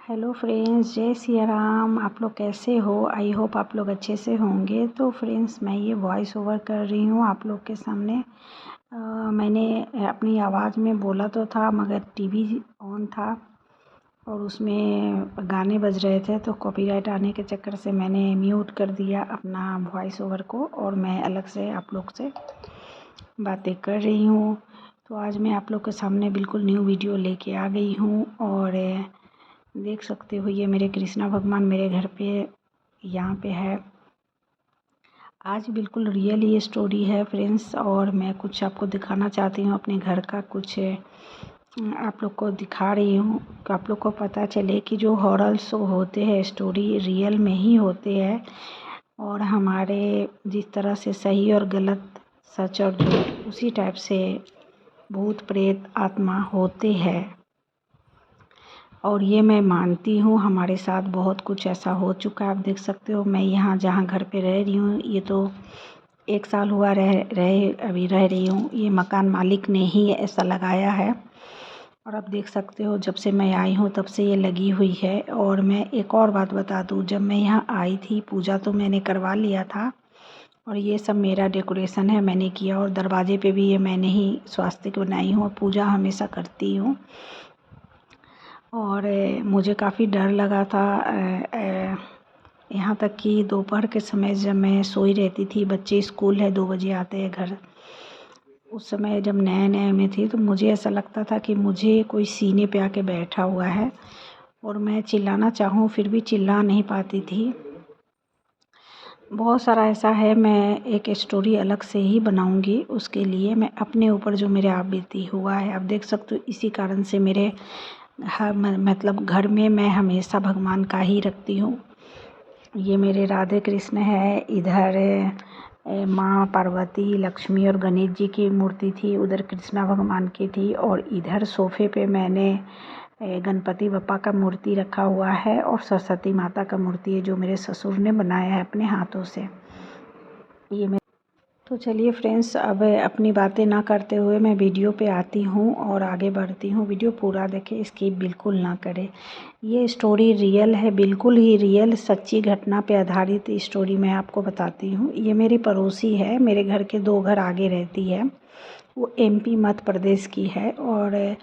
Hello friends, जय सिया राम। आप लोग कैसे हो? आई होप आप लोग अच्छे से होंगे। तो फ्रेंड्स, मैं ये वॉइस ओवर कर रही हूँ आप लोग के सामने। मैंने अपनी आवाज़ में बोला तो था, मगर टीवी ऑन था और उसमें गाने बज रहे थे, तो कॉपीराइट आने के चक्कर से मैंने म्यूट कर दिया अपना वॉइस ओवर को और मैं अलग से आप लोग से बातें कर रही हूँ। तो आज मैं आप लोग के सामने बिल्कुल न्यू वीडियो लेके आ गई हूँ और देख सकते हो ये मेरे कृष्णा भगवान मेरे घर पे यहाँ पे है। आज बिल्कुल रियल ये स्टोरी है फ्रेंड्स, और मैं कुछ आपको दिखाना चाहती हूँ अपने घर का। कुछ आप लोग को दिखा रही हूँ कि आप लोग को पता चले कि जो हॉरर शो होते हैं स्टोरी रियल में ही होते हैं, और हमारे जिस तरह से सही और गलत, सच और झूठ, उसी टाइप से भूत प्रेत आत्मा होते हैं। और ये मैं मानती हूँ, हमारे साथ बहुत कुछ ऐसा हो चुका है। आप देख सकते हो मैं यहाँ जहाँ घर पे रह रही हूँ, ये तो 1 साल हुआ अभी रह रही हूँ। ये मकान मालिक ने ही ऐसा लगाया है, और आप देख सकते हो जब से मैं आई हूँ तब से ये लगी हुई है। और मैं एक और बात बता दूँ, जब मैं यहाँ आई थी पूजा तो मैंने करवा लिया था, और ये सब मेरा डेकोरेशन है, मैंने किया। और दरवाजे पे भी ये मैंने ही स्वास्तिक बनाई हूँ, और पूजा हमेशा करती हूँ। और मुझे काफ़ी डर लगा था, यहाँ तक कि दोपहर के समय जब मैं सोई रहती थी, बच्चे स्कूल है 2 बजे आते हैं घर, उस समय जब नए में थी तो मुझे ऐसा लगता था कि मुझे कोई सीने पे आके बैठा हुआ है, और मैं चिल्लाना चाहूँ फिर भी चिल्ला नहीं पाती थी। बहुत सारा ऐसा है, मैं एक स्टोरी अलग से ही बनाऊंगी उसके लिए। मैं अपने ऊपर जो मेरे आप बीती हुआ है, आप देख सकते हो, इसी कारण से मेरे मतलब घर में मैं हमेशा भगवान का ही रखती हूँ। ये मेरे राधे कृष्ण है, इधर माँ पार्वती, लक्ष्मी और गणेश जी की मूर्ति थी, उधर कृष्णा भगवान की थी, और इधर सोफ़े पे मैंने गणपति बप्पा का मूर्ति रखा हुआ है, और सरस्वती माता का मूर्ति है जो मेरे ससुर ने बनाया है अपने हाथों से। ये तो चलिए फ्रेंड्स, अब अपनी बातें ना करते हुए मैं वीडियो पे आती हूँ और आगे बढ़ती हूँ। वीडियो पूरा देखें, स्किप बिल्कुल ना करें। ये स्टोरी रियल है, बिल्कुल ही रियल सच्ची घटना पे आधारित स्टोरी मैं आपको बताती हूँ। ये मेरी पड़ोसी है, मेरे घर के 2 घर आगे रहती है। वो MP मध्य प्रदेश की है, और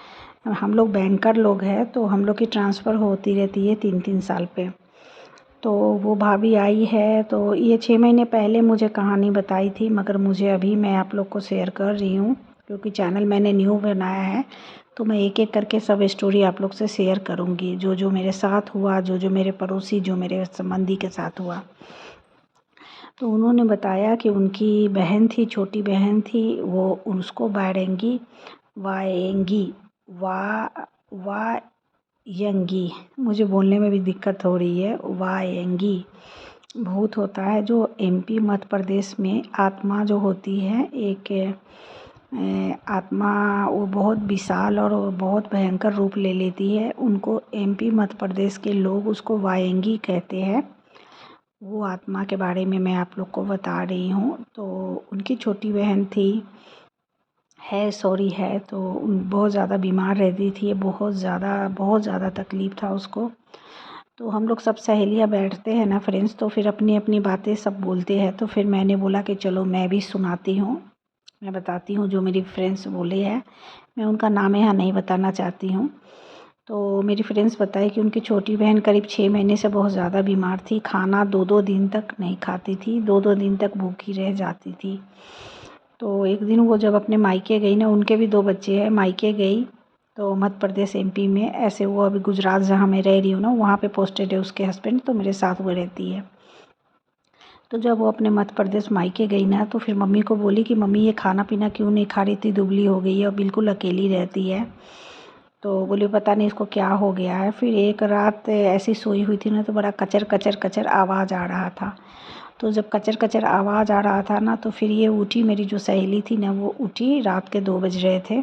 हम लोग बैंकर लोग हैं, तो हम लोग की ट्रांसफ़र होती रहती है 3-3 साल पे। तो वो भाभी आई है, तो ये 6 महीने पहले मुझे कहानी बताई थी, मगर मुझे अभी मैं आप लोग को शेयर कर रही हूँ क्योंकि चैनल मैंने न्यू बनाया है। तो मैं एक-एक करके सब स्टोरी आप लोग से शेयर करूँगी, जो जो मेरे साथ हुआ, जो जो मेरे पड़ोसी, जो मेरे संबंधी के साथ हुआ। तो उन्होंने बताया कि उनकी बहन थी, छोटी बहन थी, वो उसको वायंगी, मुझे बोलने में भी दिक्कत हो रही है, वायंगी भूत होता है, जो MP मध्य प्रदेश में आत्मा जो होती है, एक आत्मा, वो बहुत विशाल और बहुत भयंकर रूप ले लेती है। उनको MP मध्य प्रदेश के लोग उसको वायंगी कहते हैं। वो आत्मा के बारे में मैं आप लोग को बता रही हूँ। तो उनकी छोटी बहन है, तो बहुत ज़्यादा बीमार रहती थी, बहुत ज़्यादा तकलीफ़ था उसको। तो हम लोग सब सहेलियाँ बैठते हैं ना फ्रेंड्स, तो फिर अपनी अपनी बातें सब बोलते हैं। तो फिर मैंने बोला कि चलो मैं भी सुनाती हूँ, मैं बताती हूँ जो मेरी फ्रेंड्स बोले हैं। मैं उनका नाम यहाँ नहीं बताना चाहती हूँ। तो मेरी फ्रेंड्स बताई कि उनकी छोटी बहन करीब 6 महीने से बहुत ज़्यादा बीमार थी, खाना 2-2 दिन तक नहीं खाती थी, 2-2 दिन तक भूखी रह जाती थी। तो एक दिन वो जब अपने मायके गई ना, उनके भी 2 बच्चे हैं, मायके गई तो मध्य प्रदेश MP में, ऐसे वो अभी गुजरात जहाँ मैं रह रही हूँ ना, वहाँ पे पोस्टेड है उसके हस्बैंड, तो मेरे साथ वो रहती है। तो जब वो अपने मध्य प्रदेश मायके गई ना, तो फिर मम्मी को बोली कि मम्मी ये खाना पीना क्यों नहीं खा रही थी, दुबली हो गई है और बिल्कुल अकेली रहती है। तो बोली पता नहीं इसको क्या हो गया है। फिर एक रात ऐसी सोई हुई थी ना, तो बड़ा कचर कचर कचर आवाज़ आ रहा था। तो जब कचर कचर आवाज़ आ रहा था ना, तो फिर ये उठी, मेरी जो सहेली थी ना, वो उठी, रात के 2 बज रहे थे।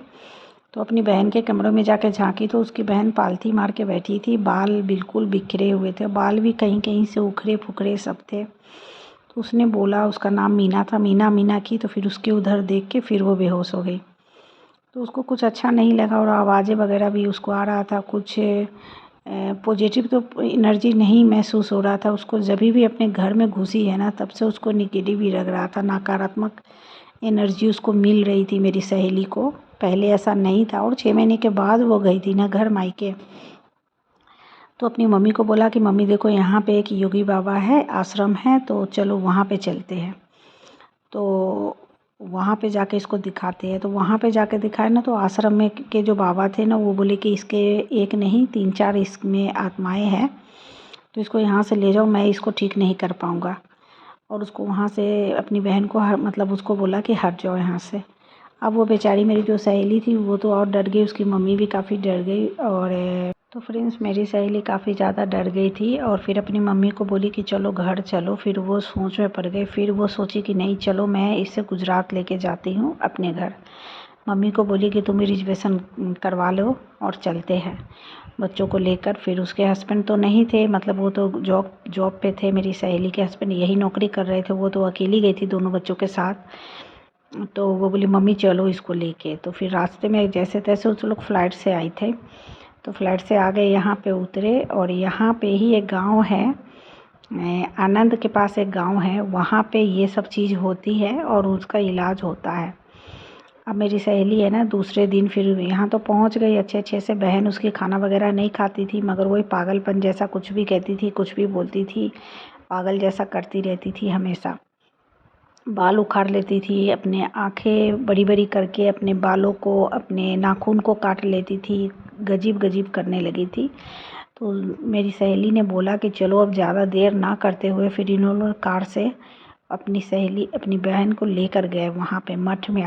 तो अपनी बहन के कमरे में जाके झांकी, तो उसकी बहन पालथी मार के बैठी थी, बाल बिल्कुल बिखरे हुए थे, बाल भी कहीं कहीं से उखड़े फुखड़े सब थे। तो उसने बोला, उसका नाम मीना था, मीना मीना की। तो फिर उसके उधर देख के फिर वो बेहोश हो गई। तो उसको कुछ अच्छा नहीं लगा, और आवाज़ें वगैरह भी उसको आ रहा था, कुछ पॉजिटिव तो एनर्जी नहीं महसूस हो रहा था उसको। जब भी अपने घर में घुसी है ना, तब से उसको नेगेटिव ही लग रहा था, नकारात्मक एनर्जी उसको मिल रही थी मेरी सहेली को। पहले ऐसा नहीं था। और 6 महीने के बाद वो गई थी ना घर मायके, तो अपनी मम्मी को बोला कि मम्मी देखो यहाँ पे एक योगी बाबा है, आश्रम है, तो चलो वहाँ पे चलते हैं। तो वहाँ पे जाके इसको दिखाते हैं। तो वहाँ पे जाके दिखाए ना, तो आश्रम में के जो बाबा थे ना, वो बोले कि इसके एक नहीं 3-4 इसमें आत्माएं हैं, तो इसको यहाँ से ले जाओ, मैं इसको ठीक नहीं कर पाऊँगा। और उसको वहाँ से अपनी बहन को मतलब उसको बोला कि हट जाओ यहाँ से। अब वो बेचारी मेरी जो सहेली थी वो तो और डर गई, उसकी मम्मी भी काफ़ी डर गई। और तो फ्रेंड्स मेरी सहेली काफ़ी ज़्यादा डर गई थी और फिर अपनी मम्मी को बोली कि चलो घर चलो। फिर वो सोच में पड़ गई। फिर वो सोची कि नहीं चलो, मैं इसे गुजरात लेके जाती हूँ अपने घर। मम्मी को बोली कि तुम रिजर्वेशन करवा लो और चलते हैं बच्चों को लेकर। फिर उसके हस्बैंड तो नहीं थे, मतलब वो तो जॉब पे थे। मेरी सहेली के हस्बैंड यही नौकरी कर रहे थे, वो तो अकेली गई थी दोनों बच्चों के साथ। तो वो बोली मम्मी चलो इसको लेके। तो फिर रास्ते में जैसे तैसे उस लोग फ़्लाइट से आए थे, तो फ्लाइट से आ गए, यहाँ पे उतरे। और यहाँ पे ही एक गांव है, आनंद के पास एक गांव है, वहाँ पे ये सब चीज़ होती है और उसका इलाज होता है। अब मेरी सहेली है ना, दूसरे दिन फिर यहाँ तो पहुँच गई अच्छे अच्छे से। बहन उसकी खाना वगैरह नहीं खाती थी, मगर वही पागलपन जैसा कुछ भी कहती थी, कुछ भी बोलती थी, पागल जैसा करती रहती थी हमेशा। बाल उखाड़ लेती थी, अपने आँखें बड़ी बड़ी करके अपने बालों को, अपने नाखून को काट लेती थी, गजीब गजीब करने लगी थी। तो मेरी सहेली ने बोला कि चलो अब ज़्यादा देर ना करते हुए, फिर इन्होंने कार से अपनी बहन को लेकर गए वहाँ पे मठ में,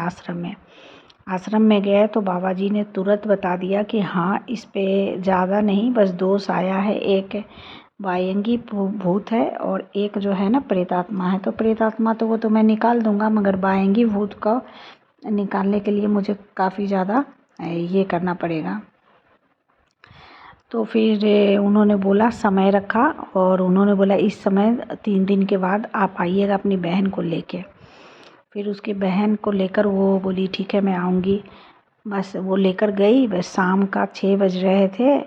आश्रम में गए। तो बाबा जी ने तुरंत बता दिया कि हाँ इस पे ज़्यादा नहीं, बस दोष आया है, एक वायंगी भूत है और एक जो है ना प्रेतात्मा है। तो प्रेतात्मा तो वो तो मैं निकाल दूंगा, मगर वायंगी भूत को निकालने के लिए मुझे काफ़ी ज़्यादा ये करना पड़ेगा। तो फिर उन्होंने बोला, समय रखा और उन्होंने बोला इस समय 3 दिन के बाद आप आइएगा अपनी बहन को लेके। फिर उसकी बहन को लेकर वो बोली ठीक है मैं आऊँगी। बस वो लेकर गई। बस शाम का 6 बज रहे थे,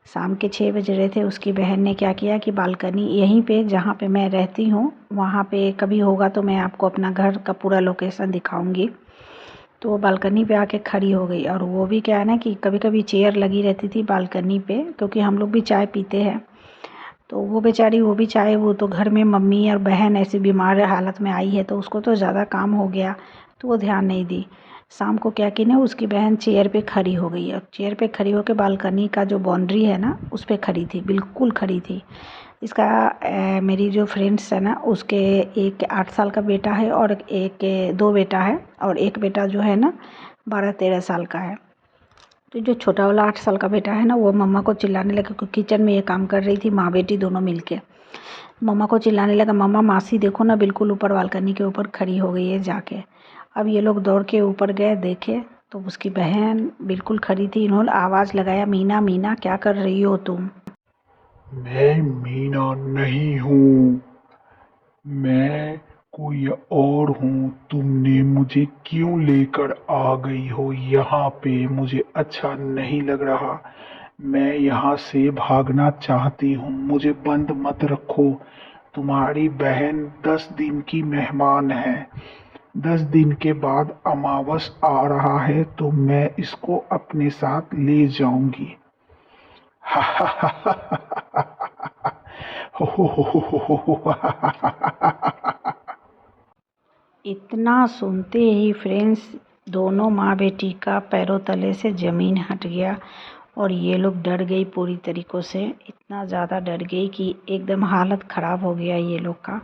शाम के 6 बज रहे थे। उसकी बहन ने क्या किया कि बालकनी यहीं पे जहाँ पे मैं रहती हूँ, वहाँ पे कभी होगा तो मैं आपको अपना घर का पूरा लोकेशन दिखाऊंगी। तो वो बालकनी पे आके खड़ी हो गई। और वो भी क्या है ना कि कभी कभी चेयर लगी रहती थी बालकनी पे, क्योंकि हम लोग भी चाय पीते हैं। तो वो बेचारी, वो भी चाय, वो तो घर में मम्मी और बहन ऐसी बीमार हालत में आई है, तो उसको तो ज़्यादा काम हो गया, तो वो ध्यान नहीं दी। शाम को क्या की ना, उसकी बहन चेयर पे खड़ी हो गई। और चेयर पे खड़ी होकर बालकनी का जो बाउंड्री है ना, उस पर खड़ी थी, बिल्कुल खड़ी थी। इसका मेरी जो फ्रेंड्स है ना, उसके एक 8 साल का बेटा है और एक 2 बेटा है, और एक बेटा जो है ना 12-13 साल का है। तो जो छोटा वाला 8 साल का बेटा है ना, वो मम्मा को चिल्लाने लगा, क्योंकि किचन में ये काम कर रही थी माँ बेटी दोनों मिलके। मम्मा को चिल्लाने लगा, मम्मा मासी देखो ना, बिल्कुल ऊपर बालकनी के ऊपर खड़ी हो गई है जाके। अब ये लोग दौड़ के ऊपर गए, देखे तो उसकी बहन बिल्कुल खड़ी थी। इन्होंने आवाज़ लगाया, मीना मीना क्या कर रही हो तुम? मैं मीना नहीं हूँ। मैं कोई और हूँ। तुमने मुझे क्यों लेकर आ गई हो यहाँ पे? मुझे अच्छा नहीं लग रहा। मैं यहाँ से भागना चाहती हूँ। मुझे बंद मत रखो। तुम्हारी बहन 10 दिन की मेहमान है। 10 दिन के बाद अमावस आ रहा है, तो मैं इसको अपने साथ ले जाऊंगी। इतना सुनते ही फ्रेंड्स, दोनों माँ बेटी का पैरों तले से ज़मीन हट गया और ये लोग डर गई पूरी तरीक़ों से। इतना ज़्यादा डर गई कि एकदम हालत ख़राब हो गया ये लोग का।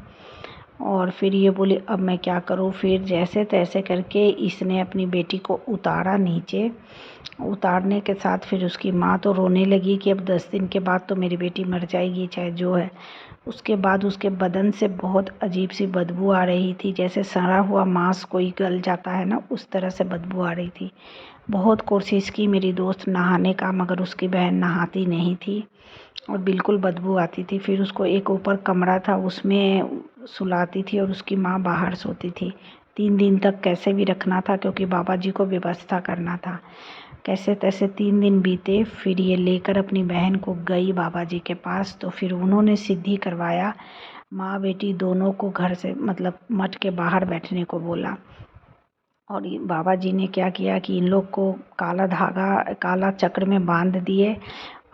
और फिर ये बोली अब मैं क्या करूँ? फिर जैसे तैसे करके इसने अपनी बेटी को उतारा नीचे। उतारने के साथ फिर उसकी माँ तो रोने लगी कि अब 10 दिन के बाद तो मेरी बेटी मर जाएगी, चाहे जो है। उसके बाद उसके बदन से बहुत अजीब सी बदबू आ रही थी, जैसे सड़ा हुआ मांस कोई गल जाता है ना, उस तरह से बदबू आ रही थी। बहुत कोशिश की मेरी दोस्त नहाने का, मगर उसकी बहन नहाती नहीं थी और बिल्कुल बदबू आती थी। फिर उसको एक ऊपर कमरा था, उसमें सुलाती थी और उसकी माँ बाहर सोती थी, 3 दिन तक कैसे भी रखना था, क्योंकि बाबा जी को व्यवस्था करना था। कैसे तैसे 3 दिन बीते, फिर ये लेकर अपनी बहन को गई बाबा जी के पास। तो फिर उन्होंने सिद्धि करवाया, माँ बेटी दोनों को घर से मतलब मठ के बाहर बैठने को बोला। और ये बाबा जी ने क्या किया कि इन लोग को काला धागा, काला चक्र में बांध दिए।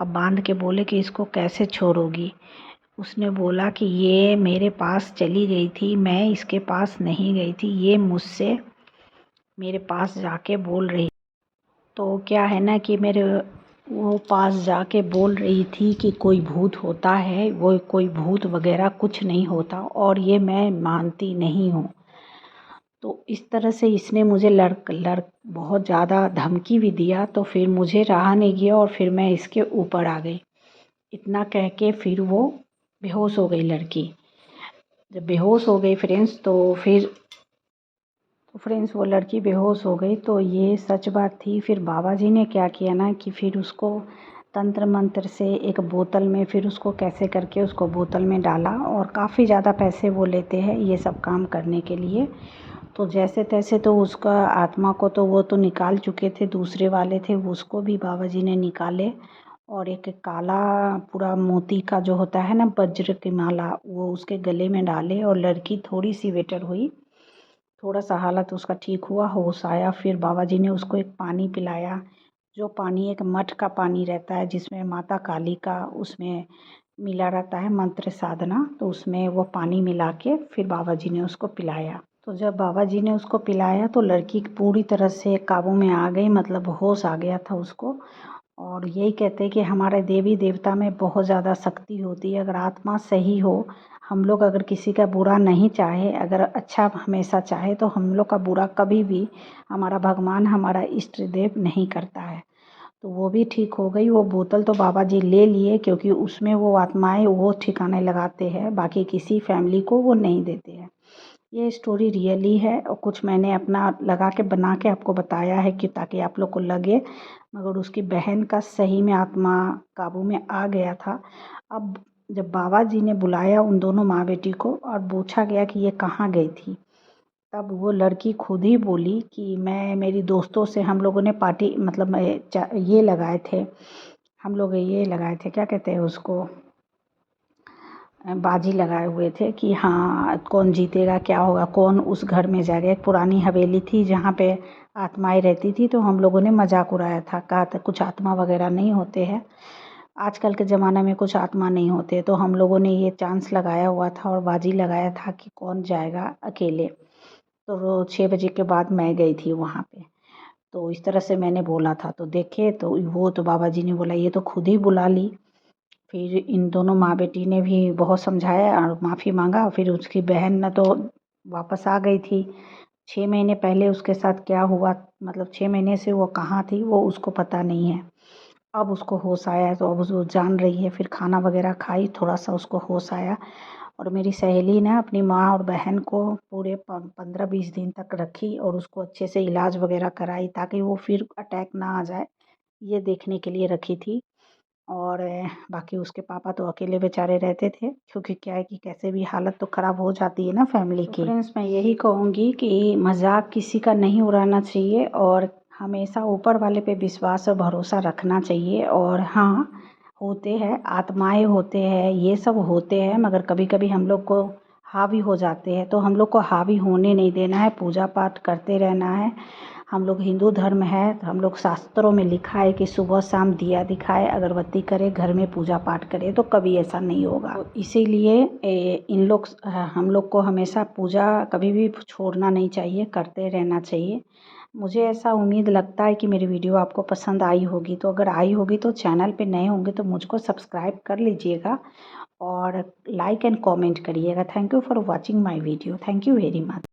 अब बांध के बोले कि इसको कैसे छोड़ोगी। उसने बोला कि ये मेरे पास चली गई थी, मैं इसके पास नहीं गई थी, ये मुझसे मेरे पास जाके बोल रही। तो क्या है ना कि मेरे वो पास जाके बोल रही थी कि कोई भूत होता है, वो कोई भूत वगैरह कुछ नहीं होता, और ये मैं मानती नहीं हूँ। तो इस तरह से इसने मुझे बहुत ज़्यादा धमकी भी दिया। तो फिर मुझे रहा नहीं गया और फिर मैं इसके ऊपर आ गई। इतना कह के फिर वो बेहोश हो गई लड़की। जब बेहोश हो गई फ्रेंड्स, तो फ्रेंड्स वो लड़की बेहोश हो गई। तो ये सच बात थी। फिर बाबा जी ने क्या किया ना कि फिर उसको तंत्र मंत्र से एक बोतल में, फिर उसको कैसे करके उसको बोतल में डाला। और काफ़ी ज़्यादा पैसे वो लेते हैं ये सब काम करने के लिए। तो जैसे तैसे तो उसका आत्मा को तो वो तो निकाल चुके थे, दूसरे वाले थे उसको भी बाबा जी ने निकाले। और एक काला पूरा मोती का जो होता है ना, वज्र की माला, वो उसके गले में डाले। और लड़की थोड़ी सी बेटर हुई, थोड़ा सा हालत उसका ठीक हुआ, होश आया। फिर बाबा जी ने उसको एक पानी पिलाया, जो पानी एक मठ का पानी रहता है, जिसमें माता काली का उसमें मिला रहता है मंत्र साधना। तो उसमें वो पानी मिला के फिर बाबा जी ने उसको पिलाया। तो जब बाबा जी ने उसको पिलाया तो लड़की पूरी तरह से काबू में आ गई, मतलब होश आ गया था उसको। और यही कहते हैं कि हमारे देवी देवता में बहुत ज़्यादा शक्ति होती है। अगर आत्मा सही हो, हम लोग अगर किसी का बुरा नहीं चाहे, अगर अच्छा हमेशा चाहे, तो हम लोग का बुरा कभी भी हमारा भगवान, हमारा इष्ट देव नहीं करता है। तो वो भी ठीक हो गई। वो बोतल तो बाबा जी ले लिए, क्योंकि उसमें वो आत्माएं वो ठिकाने लगाते हैं, बाकी किसी फैमिली को वो नहीं देते हैं। ये स्टोरी रियली है, और कुछ मैंने अपना लगा के बना के आपको बताया है कि ताकि आप लोग को लगे। मगर उसकी बहन का सही में आत्मा काबू में आ गया था। अब जब बाबा जी ने बुलाया उन दोनों माँ बेटी को और पूछा गया कि ये कहाँ गई थी, तब वो लड़की खुद ही बोली कि मैं मेरी दोस्तों से, हम लोगों ने पार्टी मतलब ये लगाए थे, हम लोग ये लगाए थे, क्या कहते हैं उसको, बाजी लगाए हुए थे कि हाँ कौन जीतेगा, क्या होगा, कौन उस घर में जाएगा। एक पुरानी हवेली थी जहाँ पे आत्माएं रहती थी। तो हम लोगों ने मजाक उड़ाया था, कहा था कुछ आत्मा वगैरह नहीं होते हैं, आजकल के ज़माने में कुछ आत्मा नहीं होते। तो हम लोगों ने ये चांस लगाया हुआ था और बाजी लगाया था कि कौन जाएगा अकेले। तो 6 बजे के बाद मैं गई थी वहाँ पे। तो इस तरह से मैंने बोला था। तो देखे तो वो तो बाबा जी ने बोला ये तो खुद ही बुला ली। फिर इन दोनों माँ बेटी ने भी बहुत समझाया और माफ़ी मांगा। फिर उसकी बहन न तो वापस आ गई थी। 6 महीने पहले उसके साथ क्या हुआ, मतलब 6 महीने से वो कहाँ थी वो उसको पता नहीं है। अब उसको होश आया है, तो अब वो जान रही है। फिर खाना वगैरह खाई, थोड़ा सा उसको होश आया। और मेरी सहेली ने अपनी माँ और बहन को पूरे 15-20 दिन तक रखी और उसको अच्छे से इलाज वगैरह कराई, ताकि वो फिर अटैक ना आ जाए, ये देखने के लिए रखी थी। और बाकी उसके पापा तो अकेले बेचारे रहते थे, क्योंकि क्या है कि कैसे भी हालत तो ख़राब हो जाती है ना फैमिली की। फ्रेंड्स मैं यही कहूँगी कि मजाक किसी का नहीं उड़ाना चाहिए, और हमेशा ऊपर वाले पे विश्वास और भरोसा रखना चाहिए। और हाँ, होते हैं आत्माएं, होते हैं, ये सब होते हैं, मगर कभी कभी हम लोग को हावी हो जाते हैं। तो हम लोग को हावी होने नहीं देना है, पूजा पाठ करते रहना है। हम लोग हिंदू धर्म है, तो हम लोग शास्त्रों में लिखा है कि सुबह शाम दिया दिखाए, अगरबत्ती करे, घर में पूजा पाठ करे, तो कभी ऐसा नहीं होगा। तो इसीलिए हम लोग को हमेशा पूजा कभी भी छोड़ना नहीं चाहिए, करते रहना चाहिए। मुझे ऐसा उम्मीद लगता है कि मेरी वीडियो आपको पसंद आई होगी। तो अगर आई होगी तो चैनल पे नए होंगे तो मुझको सब्सक्राइब कर लीजिएगा और लाइक एंड कमेंट करिएगा। Thank you for watching my video. Thank you very much.